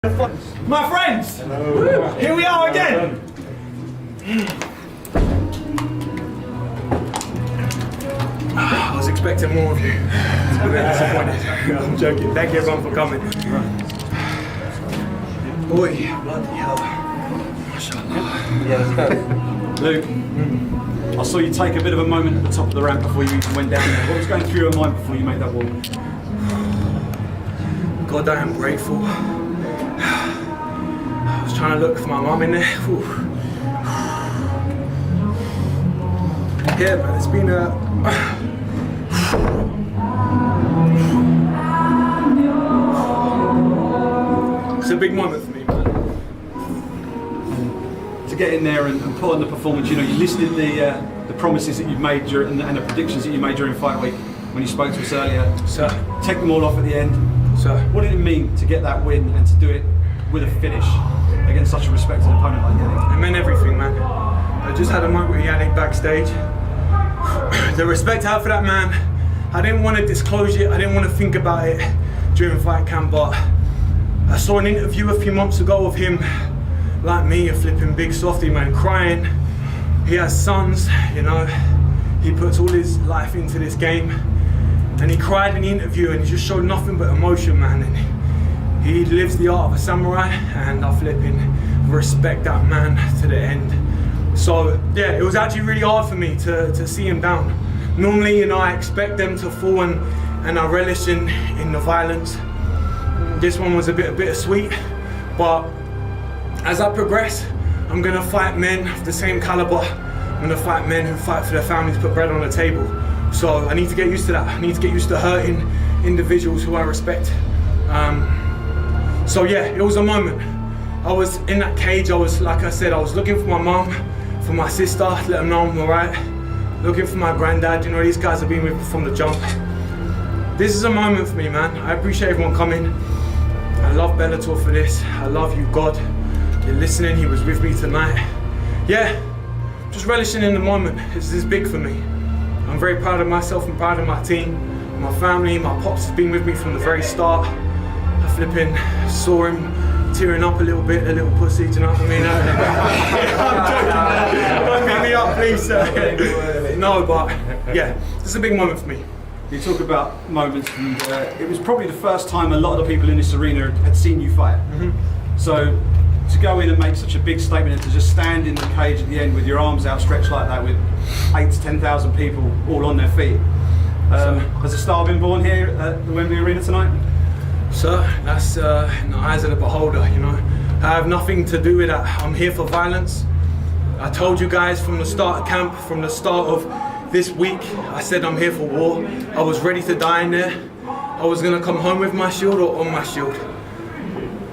My friends, hello. Here we are again. I was expecting more of you. I'm a bit disappointed. I'm joking. Thank you everyone for coming. Boy, bloody hell. MashaAllah. Yeah, let's go. Luke, I saw you take a bit of a moment at the top of the ramp before you even went down there. What was going through your mind before you made that walk? God, I am grateful. I was trying to look for my mum in there. Whew. Yeah, man, it's been it's a big moment for me, man. To get in there and put on the performance, you know, you listed the promises that you've made during, and the predictions that you made during fight week when you spoke to us earlier. So, take them all off at the end. So, what did it mean to get that win and to do it with a finish against such a respected opponent like Yannick? It meant everything, man. I just had a moment with Yannick backstage. The respect I had for that man, I didn't want to disclose it, I didn't want to think about it during fight camp, but I saw an interview a few months ago of him, like me, a flipping big softy, man, crying. He has sons, you know, he puts all his life into this game, and he cried in the interview and he just showed nothing but emotion, man. And he lives the art of a samurai, and I flipping respect that man to the end. So yeah, it was actually really hard for me to see him down. Normally, you know, I expect them to fall and I relish in the violence. This one was a bit bittersweet, but as I progress, I'm gonna fight men of the same caliber. I'm gonna fight men who fight for their families, put bread on the table. So I need to get used to that. I need to get used to hurting individuals who I respect. So yeah, it was a moment. I was in that cage, like I said, I was looking for my mum, for my sister, let them know I'm alright. Looking for my granddad, you know, these guys have been with me from the jump. This is a moment for me, man. I appreciate everyone coming. I love Bellator for this. I love you, God. You're listening, he was with me tonight. Yeah, just relishing in the moment. This is big for me. I'm very proud of myself and proud of my team, my family. My pops has been with me from the very start. I flipping saw him tearing up a little bit, a little pussy, do you know what I mean? I'm joking. Don't beat me up, please. No, but yeah, this is a big moment for me. You talk about moments, and it was probably the first time a lot of the people in this arena had seen you fight. Mm-hmm. So to go in and make such a big statement and to just stand in the cage at the end with your arms outstretched like that with 8,000 to 10,000 people all on their feet. Has a star been born here at the Wembley Arena tonight? So that's in the eyes of the beholder, you know. I have nothing to do with that. I'm here for violence. I told you guys from the start of camp, from the start of this week, I said I'm here for war. I was ready to die in there. I was gonna come home with my shield or on my shield.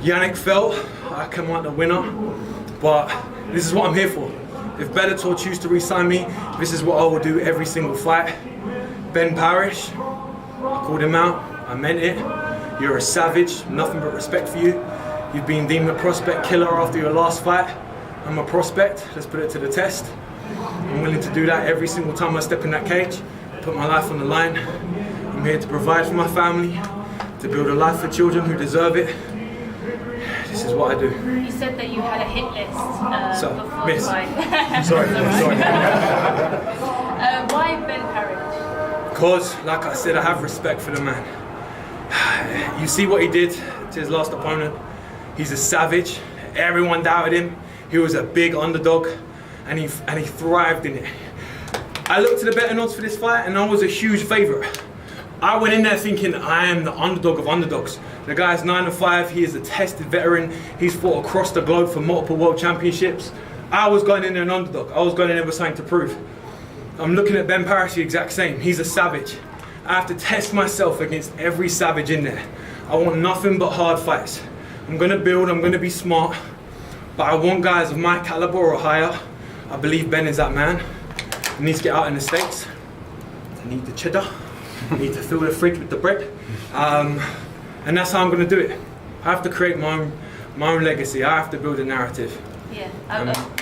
Yannick fell, I came out the winner, but this is what I'm here for. If Bellator choose to re-sign me, this is what I will do every single fight. Ben Parrish, I called him out, I meant it. You're a savage, nothing but respect for you. You've been deemed a prospect killer after your last fight. I'm a prospect, let's put it to the test. I'm willing to do that every single time I step in that cage, put my life on the line. I'm here to provide for my family, to build a life for children who deserve it. This is what I do. You said that you had a hit list before miss. the fight. Sorry. Why Ben Parrish? Because, like I said, I have respect for the man. You see what he did to his last opponent. He's a savage. Everyone doubted him. He was a big underdog, and he thrived in it. I looked at the betting odds for this fight, and I was a huge favourite. I went in there thinking I am the underdog of underdogs. The guy's 9-5. He is a tested veteran. He's fought across the globe for multiple world championships. I was going in there an underdog. I was going in there with something to prove. I'm looking at Ben Parrish the exact same. He's a savage. I have to test myself against every savage in there. I want nothing but hard fights. I'm gonna build, I'm gonna be smart, but I want guys of my caliber or higher. I believe Ben is that man. He needs to get out in the States. I need the cheddar. I need to fill the fridge with the bread. And that's how I'm gonna do it. I have to create my own legacy. I have to build a narrative. Yeah.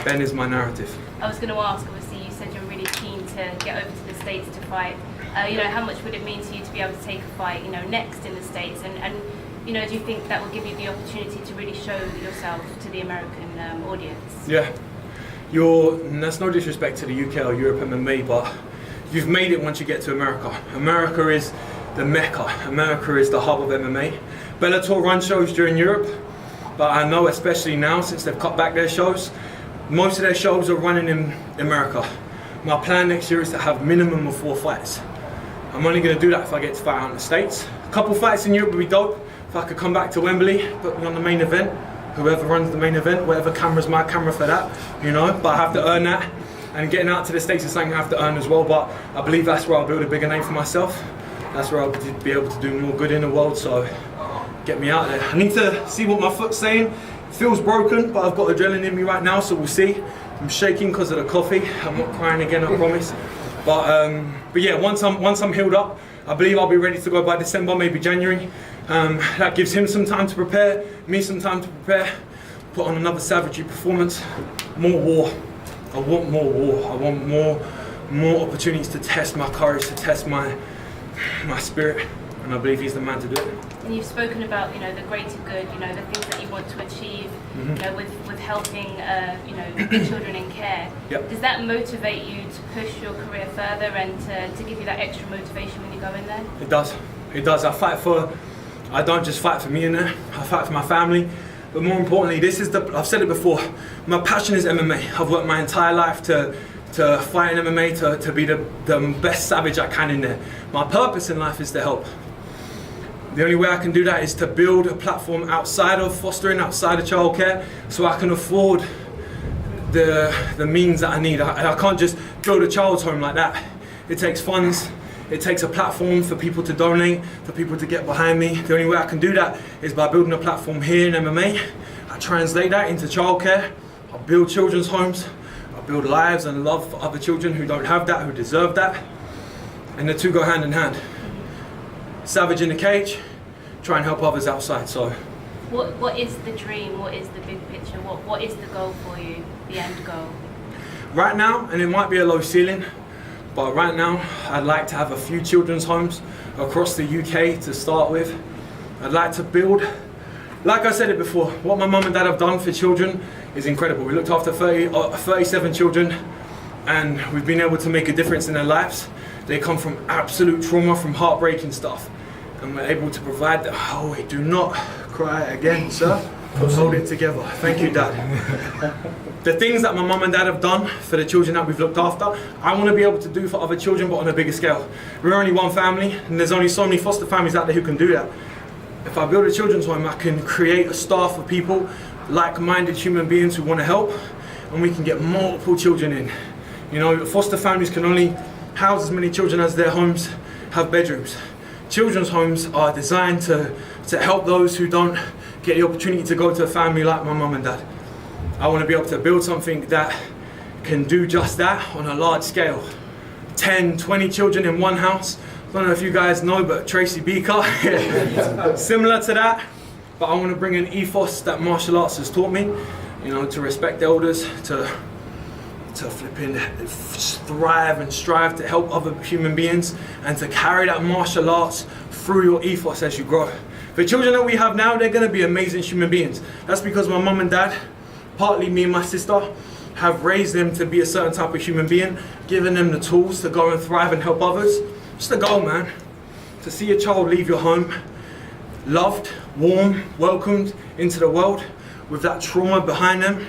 Ben is my narrative. I was going to ask, obviously you said you're really keen to get over to the States to fight. You know, how much would it mean to you to be able to take a fight, you know, next in the States? And you know, do you think that will give you the opportunity to really show yourself to the American audience? Yeah. That's no disrespect to the UK or Europe MMA, but you've made it once you get to America. America is the Mecca. America is the hub of MMA. Bellator run shows during Europe, but I know especially now since they've cut back their shows, most of their shows are running in America. My plan next year is to have minimum of 4 fights. I'm only going to do that if I get to fight out in the States. A couple fights in Europe would be dope. If I could come back to Wembley, put me on the main event, whoever runs the main event, whatever camera's my camera for that, you know, but I have to earn that. And getting out to the States is something I have to earn as well, but I believe that's where I'll build a bigger name for myself. That's where I'll be able to do more good in the world, so get me out there. I need to see what my foot's saying. It feels broken, but I've got adrenaline in me right now, so we'll see. I'm shaking because of the coffee. I'm not crying again, I promise. But yeah, once I'm healed up, I believe I'll be ready to go by December, maybe January. That gives him some time to prepare, me some time to prepare, put on another savagery performance. More war. I want more war. I want more opportunities to test my courage, to test my spirit, and I believe he's the man to do it. And you've spoken about, you know, the greater good, you know, the things that you want to achieve, you know, with helping, you know, children in care. Yep. Does that motivate you to push your career further and to give you that extra motivation when you go in there? It does. It does. I don't just fight for me in there. I fight for my family. But more importantly, I've said it before, my passion is MMA. I've worked my entire life to fight in MMA, to be the best savage I can in there. My purpose in life is to help. The only way I can do that is to build a platform outside of fostering, outside of childcare, so I can afford the means that I need. I can't just build a child's home like that. It takes funds. It takes a platform for people to donate, for people to get behind me. The only way I can do that is by building a platform here in MMA. I translate that into childcare. I build children's homes. I build lives and love for other children who don't have that, who deserve that. And the two go hand in hand. Savage in the cage, try and help others outside. So, what is the dream? What is the big picture? What is the goal for you, the end goal? Right now, and it might be a low ceiling, but right now, I'd like to have a few children's homes across the UK to start with. I'd like to build, like I said it before, what my mum and dad have done for children is incredible. We looked after 37 children, and we've been able to make a difference in their lives. They come from absolute trauma, from heartbreaking stuff, and we're able to provide that. Oh wait, do not cry again, sir. Hold it together. Thank you, Dad. The things that my mum and dad have done for the children that we've looked after, I want to be able to do for other children, but on a bigger scale. We're only one family, and there's only so many foster families out there who can do that. If I build a children's home, I can create a staff of people, like-minded human beings who want to help, and we can get multiple children in. You know, foster families can only house as many children as their homes have bedrooms. Children's homes are designed to help those who don't get the opportunity to go to a family like my mum and dad. I want to be able to build something that can do just that on a large scale. 10, 20 children in one house. I don't know if you guys know, but Tracy Beaker, similar to that. But I want to bring an ethos that martial arts has taught me, you know, to respect elders, to flipping thrive and strive to help other human beings, and to carry that martial arts through your ethos as you grow. The children that we have now, they're going to be amazing human beings. That's because my mum and dad, partly me and my sister, have raised them to be a certain type of human being, given them the tools to go and thrive and help others. It's the goal, man. To see a child leave your home, loved, warm, welcomed into the world, with that trauma behind them,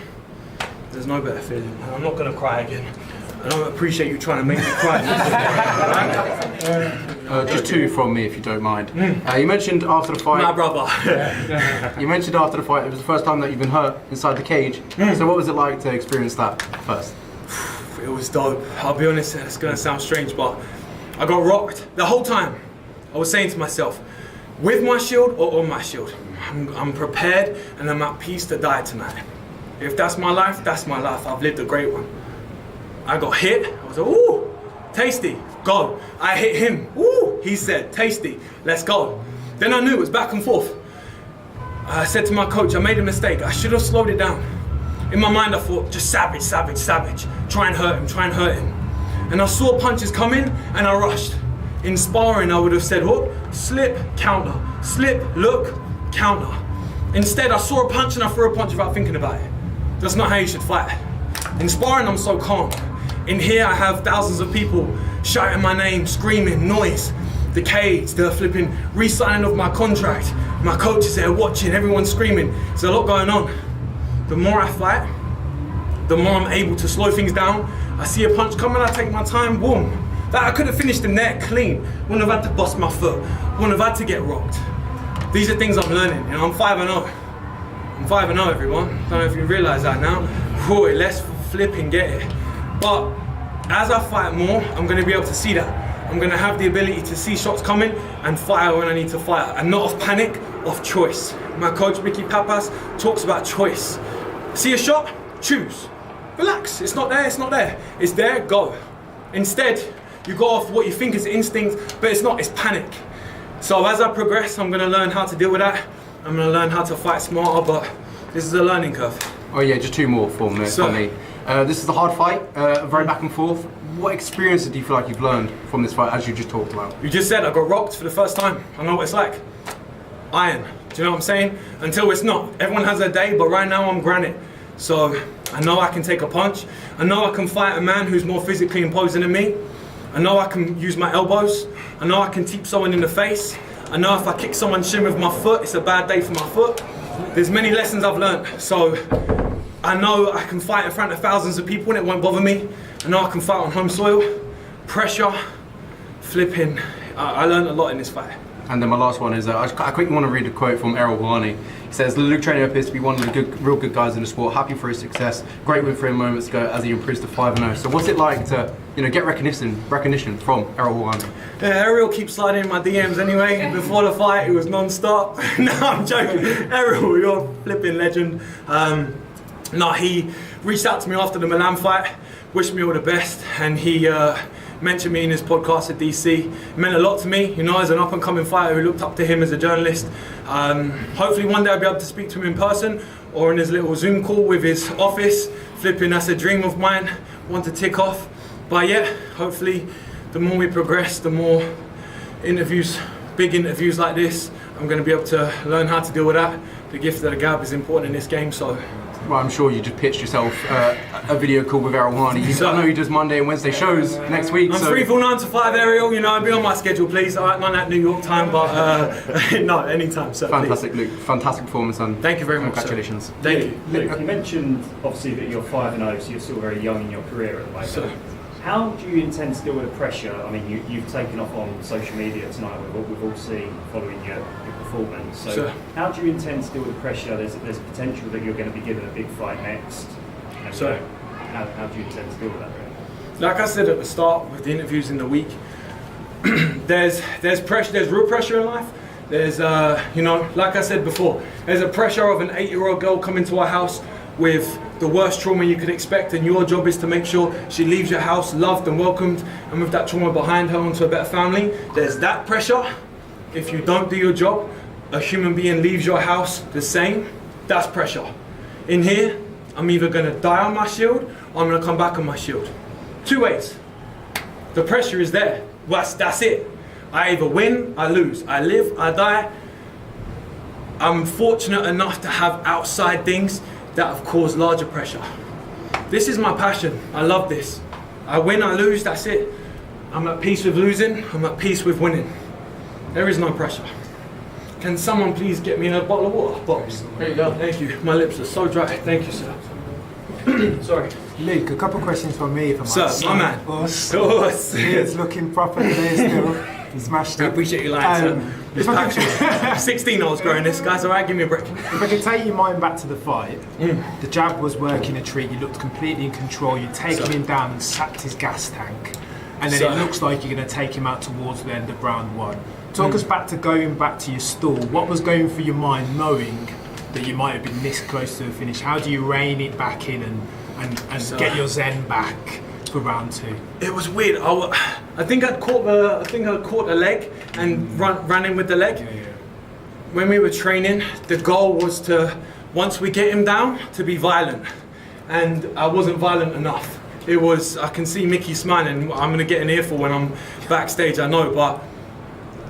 there's no better feeling. And I'm not going to cry again. I don't appreciate you trying to make me cry. Just two from me, if you don't mind. You mentioned after the fight. My brother. You mentioned after the fight it was the first time that you've been hurt inside the cage. So what was it like to experience that first? It was dope. I'll be honest, it's gonna sound strange, but I got rocked the whole time. I was saying to myself, with my shield or on my shield, I'm prepared and I'm at peace to die tonight. If that's my life, that's my life. I've lived a great one. I got hit. I was like, ooh, tasty, go. I hit him. Ooh, he said, tasty, let's go. Then I knew it was back and forth. I said to my coach, I made a mistake. I should have slowed it down. In my mind, I thought, just savage, savage, savage. Try and hurt him, try and hurt him. And I saw punches coming and I rushed. In sparring, I would have said, what? Slip, counter. Slip, look, counter. Instead, I saw a punch and I threw a punch without thinking about it. That's not how you should fight. In sparring, I'm so calm. In here, I have thousands of people shouting my name, screaming, noise. The cage, the flipping re-signing of my contract. My coach is there watching, everyone's screaming. There's a lot going on. The more I fight, the more I'm able to slow things down. I see a punch coming, I take my time, boom. That I could have finished him there clean. Wouldn't have had to bust my foot. Wouldn't have had to get rocked. These are things I'm learning. You know, I'm 5-0. I'm 5-0, everyone. Don't know if you realise that now. Boy, let's flipping get it. But as I fight more, I'm going to be able to see that. I'm going to have the ability to see shots coming and fire when I need to fire. And not of panic, of choice. My coach, Mickey Papas, talks about choice. See a shot? Choose. Relax. It's not there, it's not there. It's there, go. Instead, you go off what you think is instinct, but it's not, it's panic. So as I progress, I'm going to learn how to deal with that. I'm going to learn how to fight smarter, but this is a learning curve. Oh yeah, just two more for me. This is a hard fight, very back and forth. What experiences do you feel like you've learned from this fight, as you just talked about? You just said I got rocked for the first time. I know what it's like. Iron. Do you know what I'm saying? Until it's not. Everyone has their day, but right now I'm granite. So I know I can take a punch. I know I can fight a man who's more physically imposing than me. I know I can use my elbows. I know I can teep someone in the face. I know if I kick someone's shin with my foot, it's a bad day for my foot. There's many lessons I've learned. So I know I can fight in front of thousands of people and it won't bother me. I know I can fight on home soil. Pressure, flipping. I learned a lot in this fight. And then my last one is, I quickly want to read a quote from Errol Whani. He says, Luke Trainer appears to be one of the real good guys in the sport, happy for his success, great win for him moments ago as he improves to 5-0. So what's it like to get recognition from Errol Whani? Yeah, Errol keeps sliding in my DMs anyway. Before the fight, it was non-stop. No, I'm joking. Errol, you're a flipping legend. No, he reached out to me after the Milan fight, wished me all the best, and he mentioned me in his podcast at DC. It meant a lot to me, as an up-and-coming fighter who looked up to him as a journalist. Hopefully one day I'll be able to speak to him in person or in his little Zoom call with his office. Flipping, that's a dream of mine, want to tick off. But yeah, hopefully the more we progress, the more interviews, big interviews like this, I'm going to be able to learn how to deal with that. The gift of the gab is important in this game, so. Well, I'm sure you just pitched yourself a video call with Errol Whani. I know he does Monday and Wednesday shows next week. I'm free for 9 to 5, Ariel. I'll be on my schedule, please. All right, not at New York time, but no, anytime, sir. Fantastic, please. Luke. Fantastic performance, and thank you very much. Congratulations. Thank you. Luke, you mentioned obviously that you're 5-0, so you're still very young in your career at the moment. Sir. How do you intend to deal with the pressure? I mean, you've taken off on social media tonight. We've all seen following your performance. So Sir. How do you intend to deal with the pressure? There's potential that you're going to be given a big fight next. And, Sir. How do you intend to deal with that? Really? Like I said at the start with the interviews in the week, there's pressure. There's real pressure in life. There's like I said before, there's a pressure of an 8-year-old girl coming to our house with the worst trauma you could expect, and your job is to make sure she leaves your house loved and welcomed, and with that trauma behind her onto a better family. There's that pressure. If you don't do your job, a human being leaves your house the same. That's pressure. In here, I'm either going to die on my shield or I'm going to come back on my shield. Two ways. The pressure is there. That's it. I either win, I lose. I live, I die. I'm fortunate enough to have outside things that have caused larger pressure. This is my passion. I love this. I win, I lose, that's it. I'm at peace with losing, I'm at peace with winning. There is no pressure. Can someone please get me a bottle of water? Box. There you go. Thank you. My lips are so dry. Thank you, sir. Sorry. Luke, a couple of questions from me. Sir, my man. Us. It's looking proper today still. He smashed it. I appreciate your line, sir. It's passion. 16 I was growing this, guys. All right, give me a break. If I could take your mind back to the fight, the jab was working a treat. You looked completely in control. You'd taken him down and sapped his gas tank. And then it looks like you're going to take him out towards the end of round 1. Talk us back to going back to your stall. What was going through your mind knowing that you might have been this close to the finish? How do you rein it back in and get your zen back for round 2? It was weird. I think I'd caught the leg and ran in with the leg. Yeah. When we were training, the goal was to, once we get him down, to be violent. And I wasn't violent enough. It was, I can see Mickey smiling. I'm going to get an earful when I'm backstage, I know, but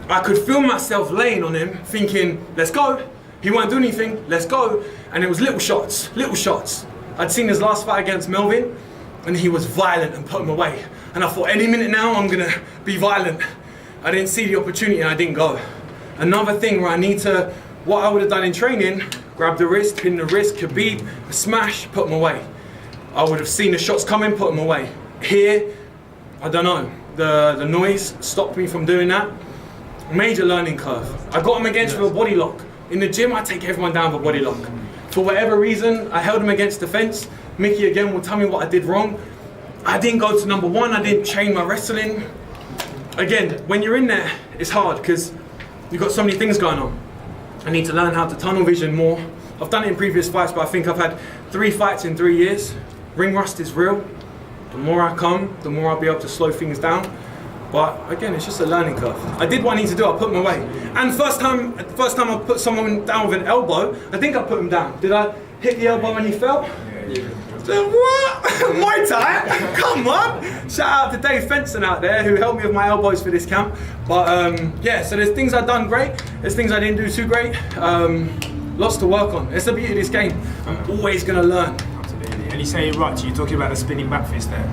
I could feel myself laying on him, thinking, let's go. He won't do anything, let's go. And it was little shots, little shots. I'd seen his last fight against Melvin, and he was violent and put him away. And I thought, any minute now, I'm gonna be violent. I didn't see the opportunity and I didn't go. Another thing where I need to, what I would have done in training, grab the wrist, pin the wrist, Khabib, smash, put him away. I would have seen the shots coming, put him away. Here, I don't know, the noise stopped me from doing that. Major learning curve. I got him against with a body lock. In the gym, I take everyone down with a body lock. For whatever reason, I held him against the fence. Mickey again will tell me what I did wrong. I didn't go to number one, I didn't train my wrestling. Again, when you're in there, it's hard because you've got so many things going on. I need to learn how to tunnel vision more. I've done it in previous fights, but I think I've had 3 fights in 3 years. Ring rust is real. The more I come, the more I'll be able to slow things down. But again, it's just a learning curve. I did what I need to do, I put him away. And first time I put someone down with an elbow, I think I put him down. Did I hit the elbow when he fell? What? Muay Thai? Come on! Shout out to Dave Fenson out there who helped me with my elbows for this camp. But yeah, so there's things I've done great, there's things I didn't do too great. Lots to work on. It's the beauty of this game. I'm always gonna learn. Absolutely. And you say you rocked, you're talking about the spinning back fist there.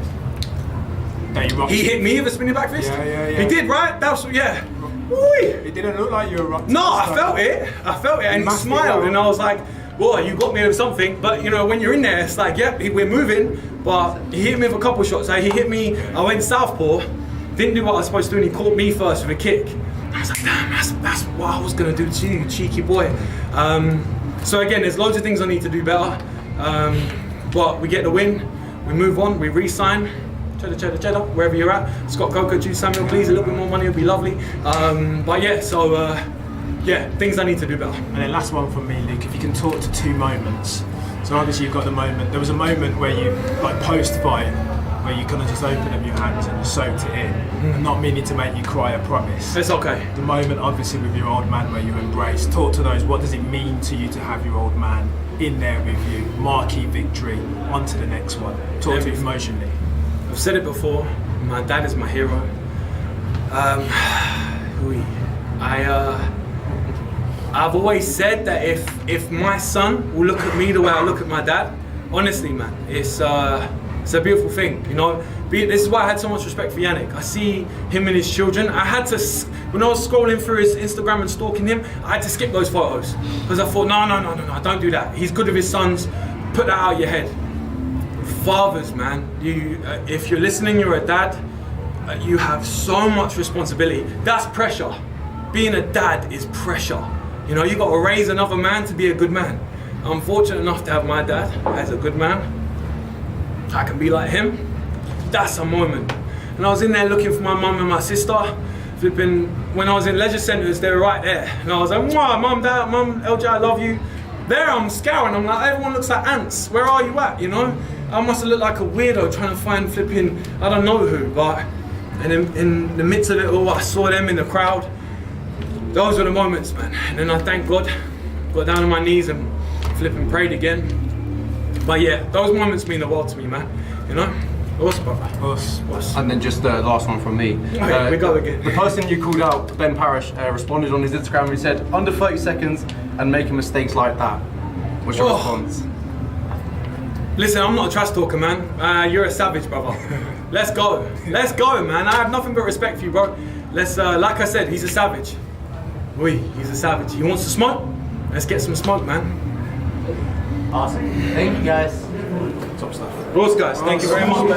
That you rocked. He hit me with a spinning back fist? Yeah. He did, right? That was, yeah. Ooh. It didn't look like you were rocked. No, I felt it, and he smiled, and I was like, boy, you got me with something. But you know, when you're in there, it's like, yep, we're moving, but he hit me with a couple shots. He hit me, I went southpaw, didn't do what I was supposed to do, and he caught me first with a kick. I was like, damn, that's what I was gonna do to you, cheeky boy. So again, there's loads of things I need to do better, but we get the win, we move on, we re-sign. Cheddar, wherever you're at. Scott Coker, Jude Samuel, please, a little bit more money would be lovely. But yeah, so yeah, things I need to do better. And then last one from me, Luke, if you can talk to 2 moments. So obviously you've got the moment, there was a moment where you, like post-fight, where you kind of just opened up your hands and you soaked it in. And not meaning to make you cry, I promise. It's okay. The moment obviously with your old man where you embrace. Talk to those, what does it mean to you to have your old man in there with you? Marquee victory, on to the next one. Talk to it emotionally. I've said it before, my dad is my hero. I've always said that if my son will look at me the way I look at my dad, honestly man, it's a beautiful thing, you know. This is why I had so much respect for Yannick. I see him and his children. I had to, when I was scrolling through his Instagram and stalking him, I had to skip those photos. Because I thought, no, don't do that. He's good with his sons, put that out of your head. Fathers, man, if you're listening, you're a dad, you have so much responsibility. That's pressure. Being a dad is pressure. You know, you got to raise another man to be a good man. I'm fortunate enough to have my dad as a good man. I can be like him. That's a moment. And I was in there looking for my mum and my sister. Flipping, when I was in leisure centres, they were right there. And I was like, wow, mum, dad, mum, LJ, I love you. There I'm scouring, I'm like, everyone looks like ants. Where are you at, you know? I must have looked like a weirdo trying to find flipping, I don't know who, but and in the midst of it all, I saw them in the crowd. Those were the moments, man. And then I thank God, got down on my knees and flipping prayed again. But yeah, those moments mean the world to me, man. You know? Awesome, brother. Awesome. And then just the last one from me. Okay, we go again. The person you called out, Ben Parrish, responded on his Instagram and he said, under 30 seconds and making mistakes like that. What's your response? Listen, I'm not a trash talker, man. You're a savage, brother. Let's go. Let's go, man. I have nothing but respect for you, bro. Let's, like I said, he's a savage. He's a savage. He wants to smoke? Let's get some smoke, man. Awesome. Thank you, guys. Top stuff. Ross, guys, thank you very much.